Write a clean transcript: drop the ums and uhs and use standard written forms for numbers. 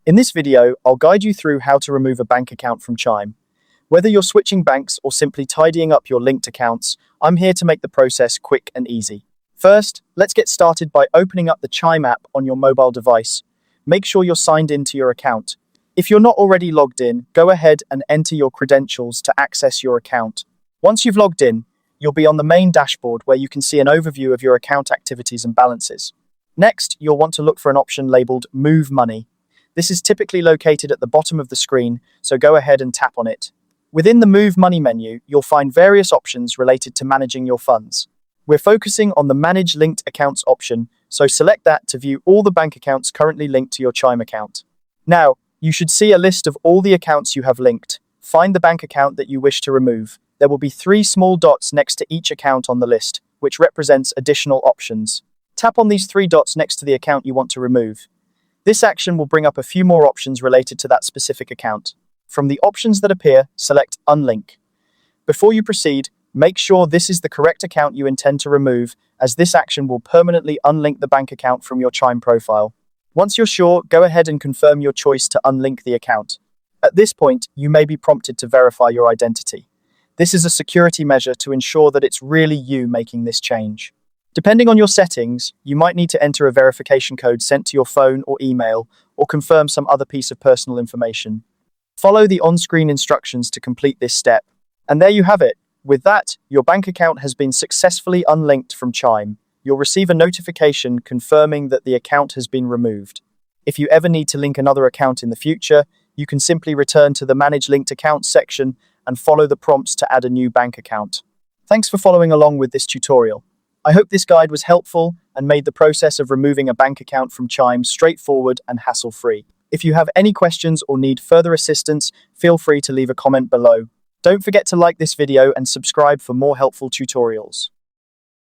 In this video, I'll guide you through how to remove a bank account from Chime. Whether you're switching banks or simply tidying up your linked accounts, I'm here to make the process quick and easy. First, let's get started by opening up the Chime app on your mobile device. Make sure you're signed into your account. If you're not already logged in, go ahead and enter your credentials to access your account. Once you've logged in, you'll be on the main dashboard where you can see an overview of your account activities and balances. Next, you'll want to look for an option labeled Move Money. This is typically located at the bottom of the screen, so go ahead and tap on it. Within the Move Money menu, you'll find various options related to managing your funds. We're focusing on the Manage Linked Accounts option, so select that to view all the bank accounts currently linked to your Chime account. Now, you should see a list of all the accounts you have linked. Find the bank account that you wish to remove. There will be 3 small dots next to each account on the list, which represents additional options. Tap on these 3 dots next to the account you want to remove. This action will bring up a few more options related to that specific account. From the options that appear, select Unlink. Before you proceed, make sure this is the correct account you intend to remove, as this action will permanently unlink the bank account from your Chime profile. Once you're sure, go ahead and confirm your choice to unlink the account. At this point, you may be prompted to verify your identity. This is a security measure to ensure that it's really you making this change. Depending on your settings, you might need to enter a verification code sent to your phone or email, or confirm some other piece of personal information. Follow the on-screen instructions to complete this step. And there you have it. With that, your bank account has been successfully unlinked from Chime. You'll receive a notification confirming that the account has been removed. If you ever need to link another account in the future, you can simply return to the Manage Linked Accounts section and follow the prompts to add a new bank account. Thanks for following along with this tutorial. I hope this guide was helpful and made the process of removing a bank account from Chime straightforward and hassle-free. If you have any questions or need further assistance, feel free to leave a comment below. Don't forget to like this video and subscribe for more helpful tutorials.